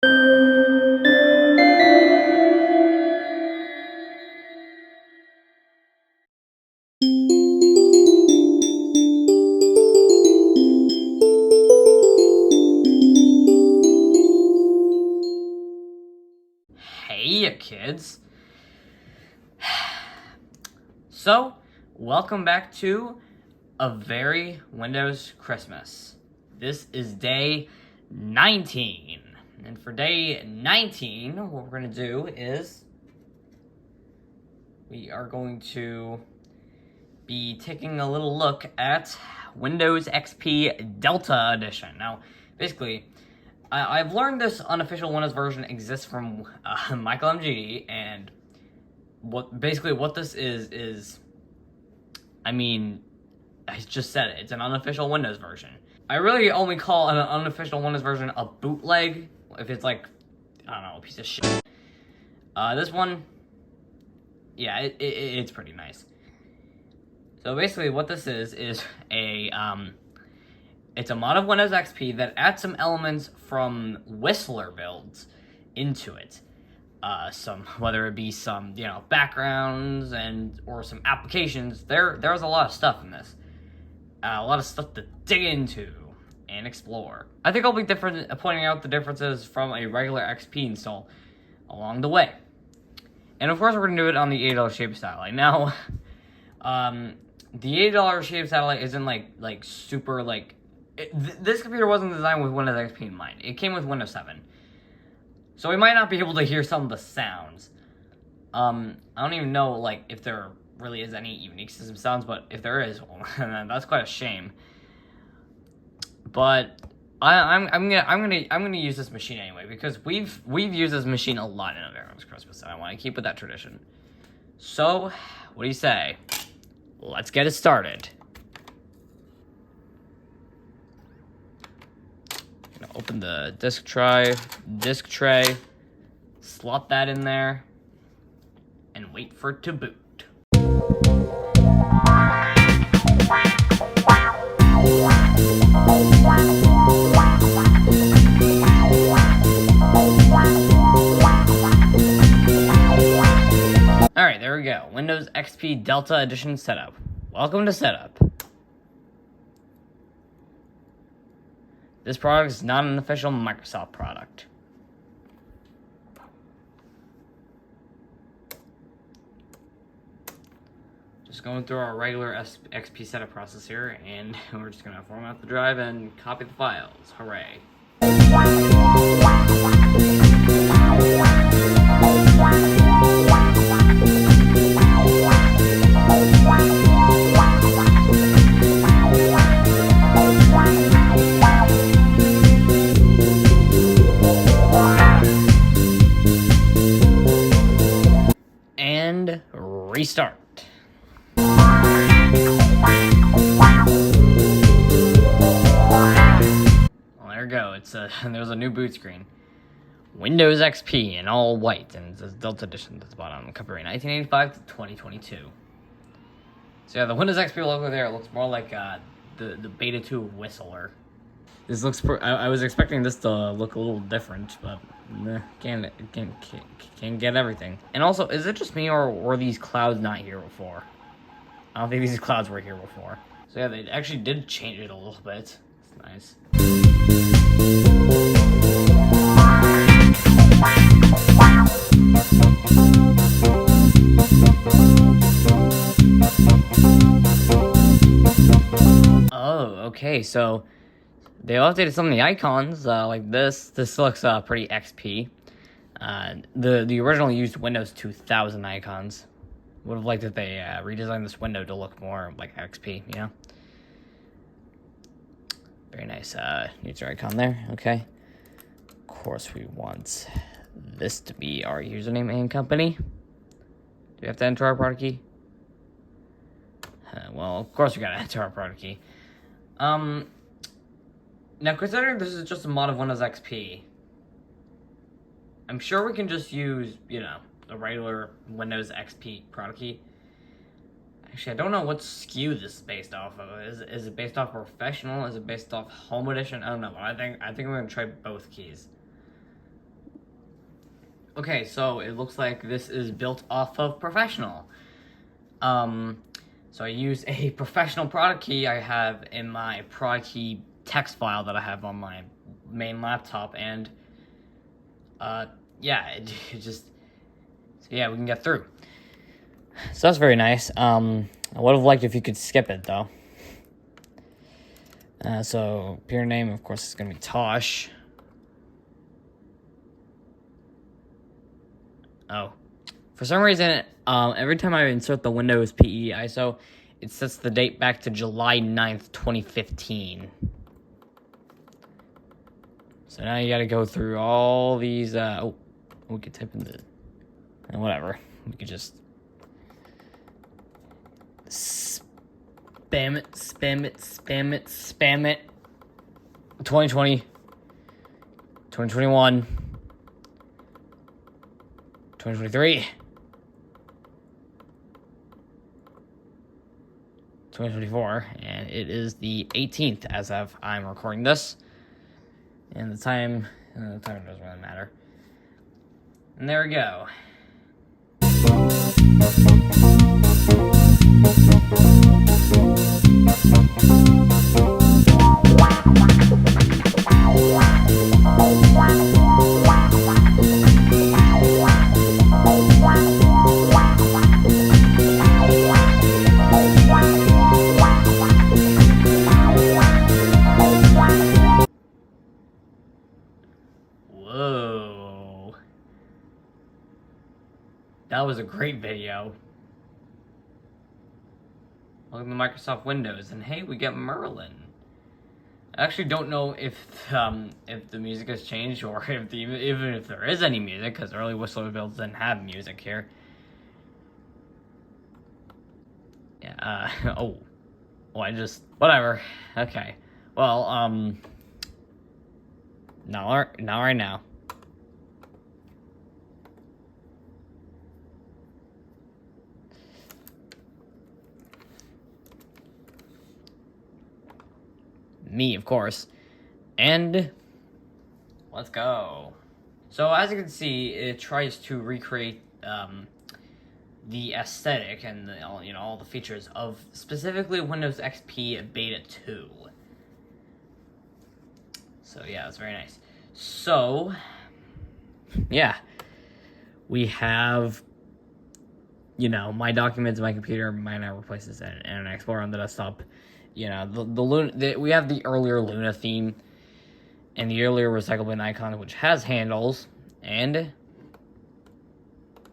Hey kids. So, welcome back to A Very Windows Christmas. This is day 19. And for day 19, what we're going to do is we are going to be taking a little look at Windows XP Delta Edition. Now, basically, I've learned this unofficial Windows version exists from Michael MGD, and what this is, I mean, I just said it. It's an unofficial Windows version. I really only call an unofficial Windows version a bootleg if it's like, I don't know, a piece of shit. This one, yeah, it's pretty nice. So basically what this is a, it's a mod of Windows XP that adds some elements from Whistler builds into it. Whether it be some, backgrounds or some applications, there's a lot of stuff in this. A lot of stuff to dig into and explore. I think I'll be pointing out the differences from a regular XP install along the way. And of course we're going to do it on the $8 shaped satellite. Now, the $8 shaped satellite isn't like super this computer wasn't designed with Windows XP in mind. It came with Windows 7. So we might not be able to hear some of the sounds. I don't even know if there really is any unique system sounds, but if there is, well, that's quite a shame. But I'm gonna use this machine anyway because we've used this machine a lot in A Very Windows Christmas, and I want to keep with that tradition. So, what do you say? Let's get it started. Open the disk tray, slot that in there, and wait for it to boot. Alright, there we go. Windows XP Delta Edition setup. Welcome to setup. This product is not an official Microsoft product. Just going through our regular XP setup process here, and we're just going to format the drive and copy the files. Hooray. And restart. Well, there we go. There's a new boot screen. Windows XP in all white, and it says Delta Edition at the bottom. Copyright 1985 to 2022. So yeah, the Windows XP logo there looks more like the Beta 2 Whistler. This looks. I was expecting this to look a little different, but can't get everything. And also, is it just me or were these clouds not here before? I don't think these clouds were here before. So yeah, they actually did change it a little bit. It's nice. Oh, okay, so they updated some of the icons, like this. This looks pretty XP. The original used Windows 2000 icons. Would have liked if they redesigned this window to look more like XP, you know? Very nice user icon there, okay. Of course we want this to be our username and company. Do we have to enter our product key? Well, of course we gotta enter our product key. Now, considering this is just a mod of Windows XP, I'm sure we can just use, the regular Windows XP product key. Actually, I don't know what SKU this is based off of. Is it based off Professional? Is it based off Home Edition? I don't know, but I think we're gonna try both keys. Okay, so it looks like this is built off of Professional. So I use a Professional product key I have in my product key text file that I have on my main laptop, and yeah, it just, so yeah, we can get through. So that's very nice. I would have liked if you could skip it though. So peer name, of course, is gonna be Tosh. Oh, for some reason, every time I insert the Windows PE ISO, it sets the date back to July 9th, 2015. So now you gotta go through all these, oh, we could type in the, whatever. We could just spam it, spam it, spam it, spam it. 2020, 2021, 2023. 2024, and it is the 18th as of I'm recording this, and the time doesn't really matter. And there we go. Whoa. That was a great video. Welcome to Microsoft Windows, and hey, we get Merlin. I actually don't know if the music has changed, or if even if there is any music, because early Whistler builds didn't have music here. Yeah. Oh, I just whatever. Okay. Well, not right now. Me, of course. And let's go. So as you can see, it tries to recreate the aesthetic and all the features of specifically Windows XP Beta 2. So yeah, it's very nice. So yeah, we have my documents, my computer, my network places, and an Explorer on the desktop. We have the earlier Luna theme and the earlier recycle bin icon, which has handles, and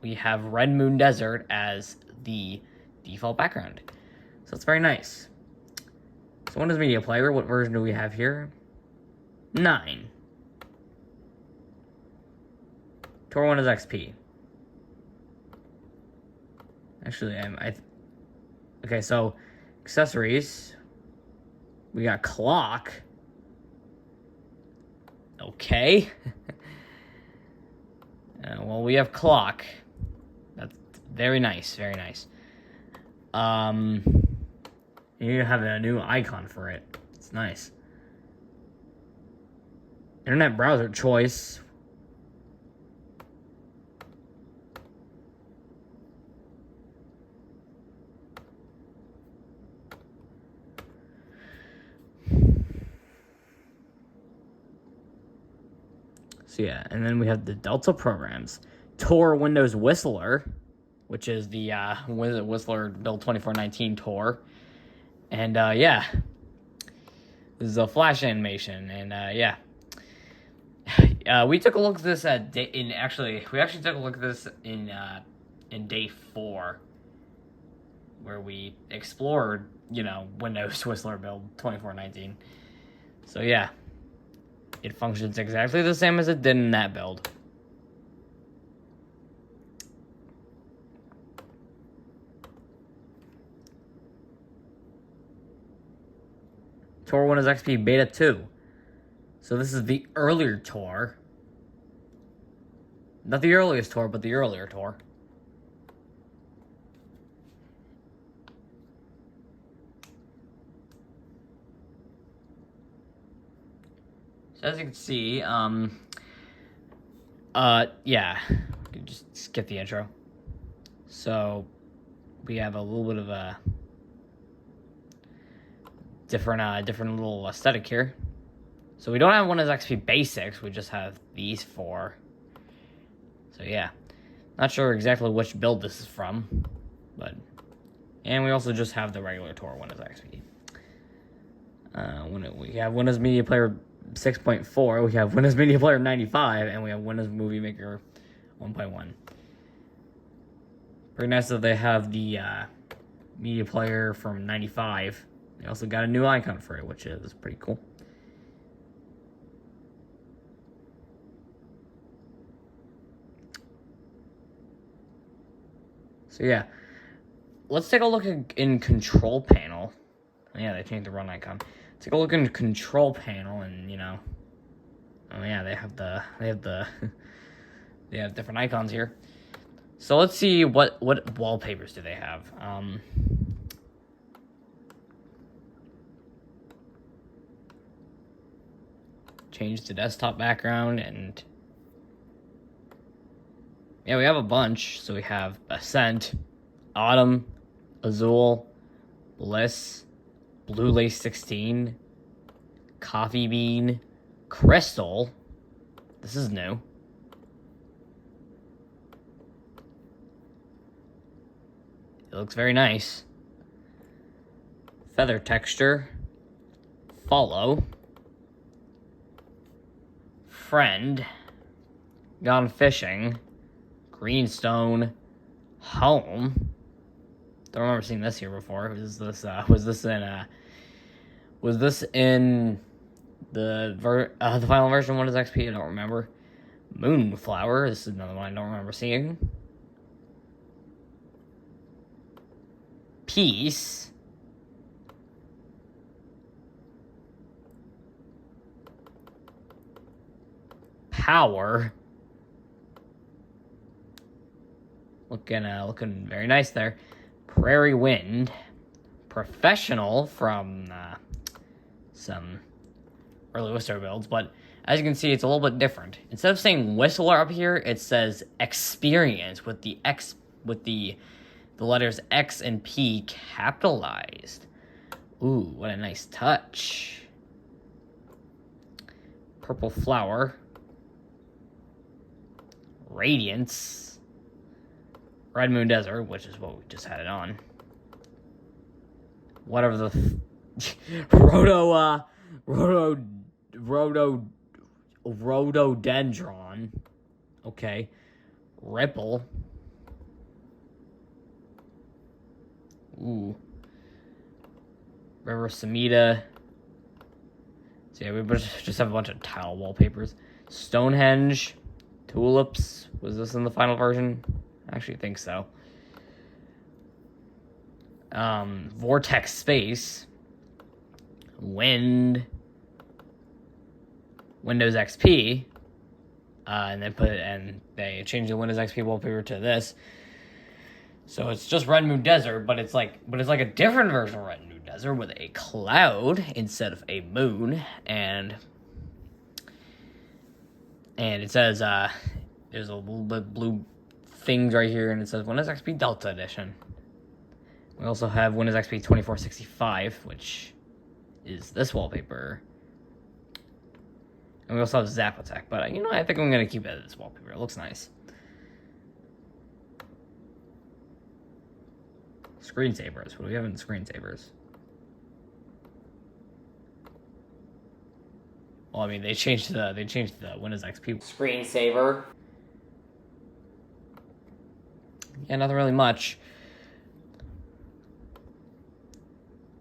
we have Red Moon Desert as the default background. So it's very nice. So Windows Media Player, what version do we have here? 9. Tor Windows XP. Actually, okay, so accessories. We got clock. Okay. Well, we have clock. That's very nice, very nice. You have a new icon for it. It's nice. Internet browser choice. So yeah, and then we have the Delta programs. Tor Windows Whistler, which is the Whistler build 2419 Tor. And yeah, this is a flash animation, and yeah. We took a look at this we actually took a look at this in day 4, where we explored, Windows Whistler build 2419. So yeah, it functions exactly the same as it did in that build. Tor Windows XP Beta 2. So this is the earlier Tor. Not the earliest Tor, but the earlier Tor. So as you can see, Yeah. Just skip the intro. So, we have a little bit of a different little aesthetic here. So we don't have Windows XP Basics, we just have these four. So yeah, not sure exactly which build this is from, but, and we also just have the regular Tor Windows XP. We have Windows Media Player 6.4, we have Windows Media Player 95, and we have Windows Movie Maker 1.1. Pretty nice that they have the Media Player from 95. They also got a new icon for it, which is pretty cool. So yeah, let's take a look in Control Panel. Yeah, they changed the run icon. Take a look in Control Panel, and you know, oh yeah, they have they have different icons here. So let's see what wallpapers do they have. Change the desktop background, and yeah, we have a bunch. So we have Ascent, Autumn, Azul, Bliss, Blue Lace 16, Coffee Bean, Crystal. This is new. It looks very nice. Feather Texture, Follow, Friend, Gone Fishing, Greenstone, Home. Don't remember seeing this here before. Was this in the final version of Windows XP? I don't remember. Moonflower. This is another one I don't remember seeing. Peace. Power. Looking very nice there. Prairie Wind. Professional from some early Whistler builds, but as you can see, it's a little bit different. Instead of saying Whistler up here, it says Experience with the letters X and P capitalized. Ooh, what a nice touch. Purple Flower. Radiance. Red Moon Desert, which is what we just had it on. Whatever the Rhododendron. Okay. Ripple. Ooh. River Samita. So yeah, we just have a bunch of tile wallpapers. Stonehenge. Tulips. Was this in the final version? I actually think so. Vortex Space. Wind. Windows XP. And they changed the Windows XP wallpaper to this. So it's just Red Moon Desert, but it's like a different version of Red Moon Desert with a cloud instead of a moon, and it says there's a little bit blue things right here, and it says Windows XP Delta Edition. We also have Windows XP 2465, which is this wallpaper. And we also have Zap Attack, but you know, I think I'm gonna keep it as this wallpaper. It looks nice. Screensavers. What do we have in screensavers? Well, I mean, they changed the Windows XP screensaver. Yeah, nothing really much.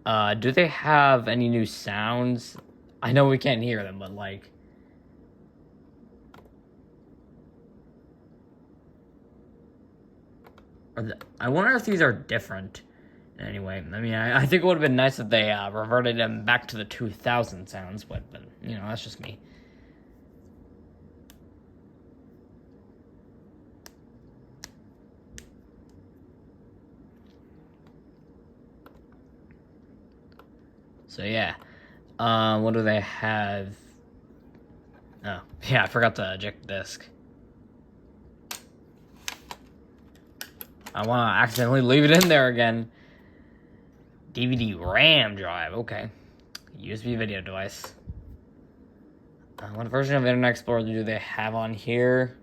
Do they have any new sounds? I know we can't hear them, but like, I wonder if these are different. Anyway, I mean, I think it would have been nice if they reverted them back to the 2000 sounds, but you know, that's just me. So yeah, what do they have? Oh, yeah, I forgot to eject the disk. I want to accidentally leave it in there again. DVD RAM drive, okay. USB video device. What version of Internet Explorer do they have on here?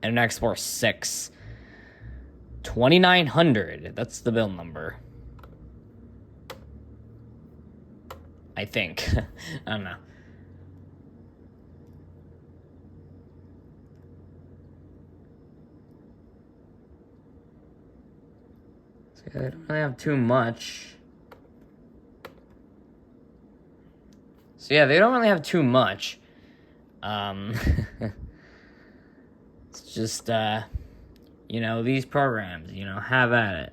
Internet Explorer 6. 2900. That's the build number. I think. I don't know. So I don't really have too much. So yeah, they don't really have too much. It's just, you know, these programs, you know, have at it.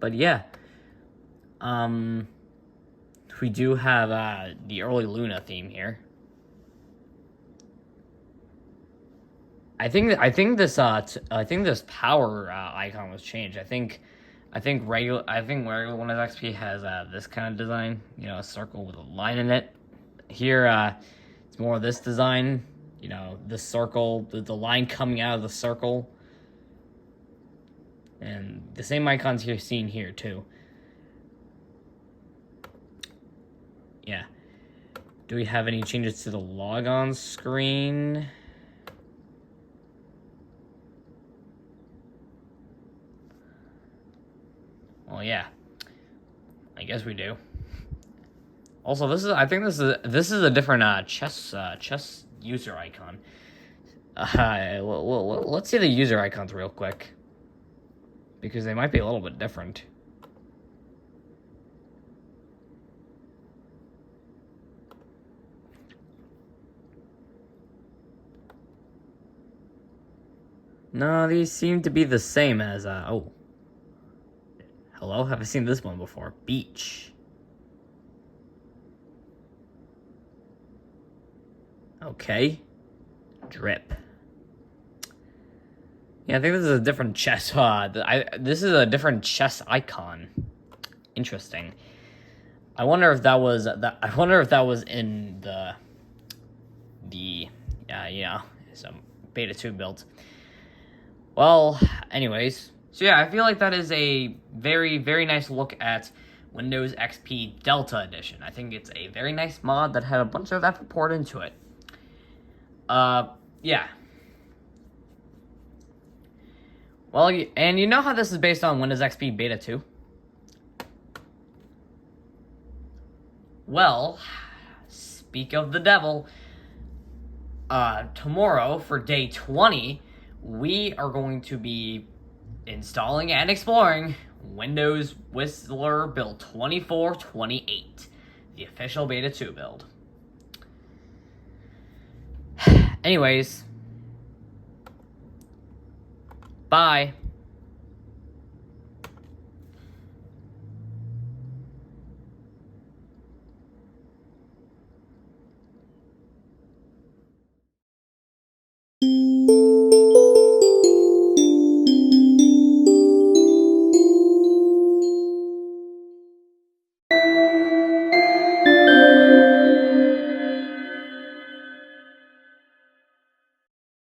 But yeah, we do have the early Luna theme here. I think this power icon was changed. I think regular Windows XP has this kind of design, you know, a circle with a line in it. Here, it's more of this design, you know, the circle, the line coming out of the circle. And the same icons you're seeing here, too. Yeah. Do we have any changes to the logon screen? Well, yeah. I guess we do. Also, I think this is a different chess user icon. Let's see the user icons real quick, because they might be a little bit different. No, these seem to be the same as oh. Hello, have I seen this one before? Beach. Okay. Drip. Yeah, I think this is a different chess. This is a different chess icon. Interesting. I wonder if that was in the some beta 2 build. Well, anyways, so yeah, I feel like that is a very, very nice look at Windows XP Delta Edition. I think it's a very nice mod that had a bunch of effort poured into it. Yeah. Well, and you know how this is based on Windows XP Beta 2? Well, speak of the devil, tomorrow for day 20, we are going to be installing and exploring Windows Whistler build 2428, the official Beta 2 build. Anyways, bye.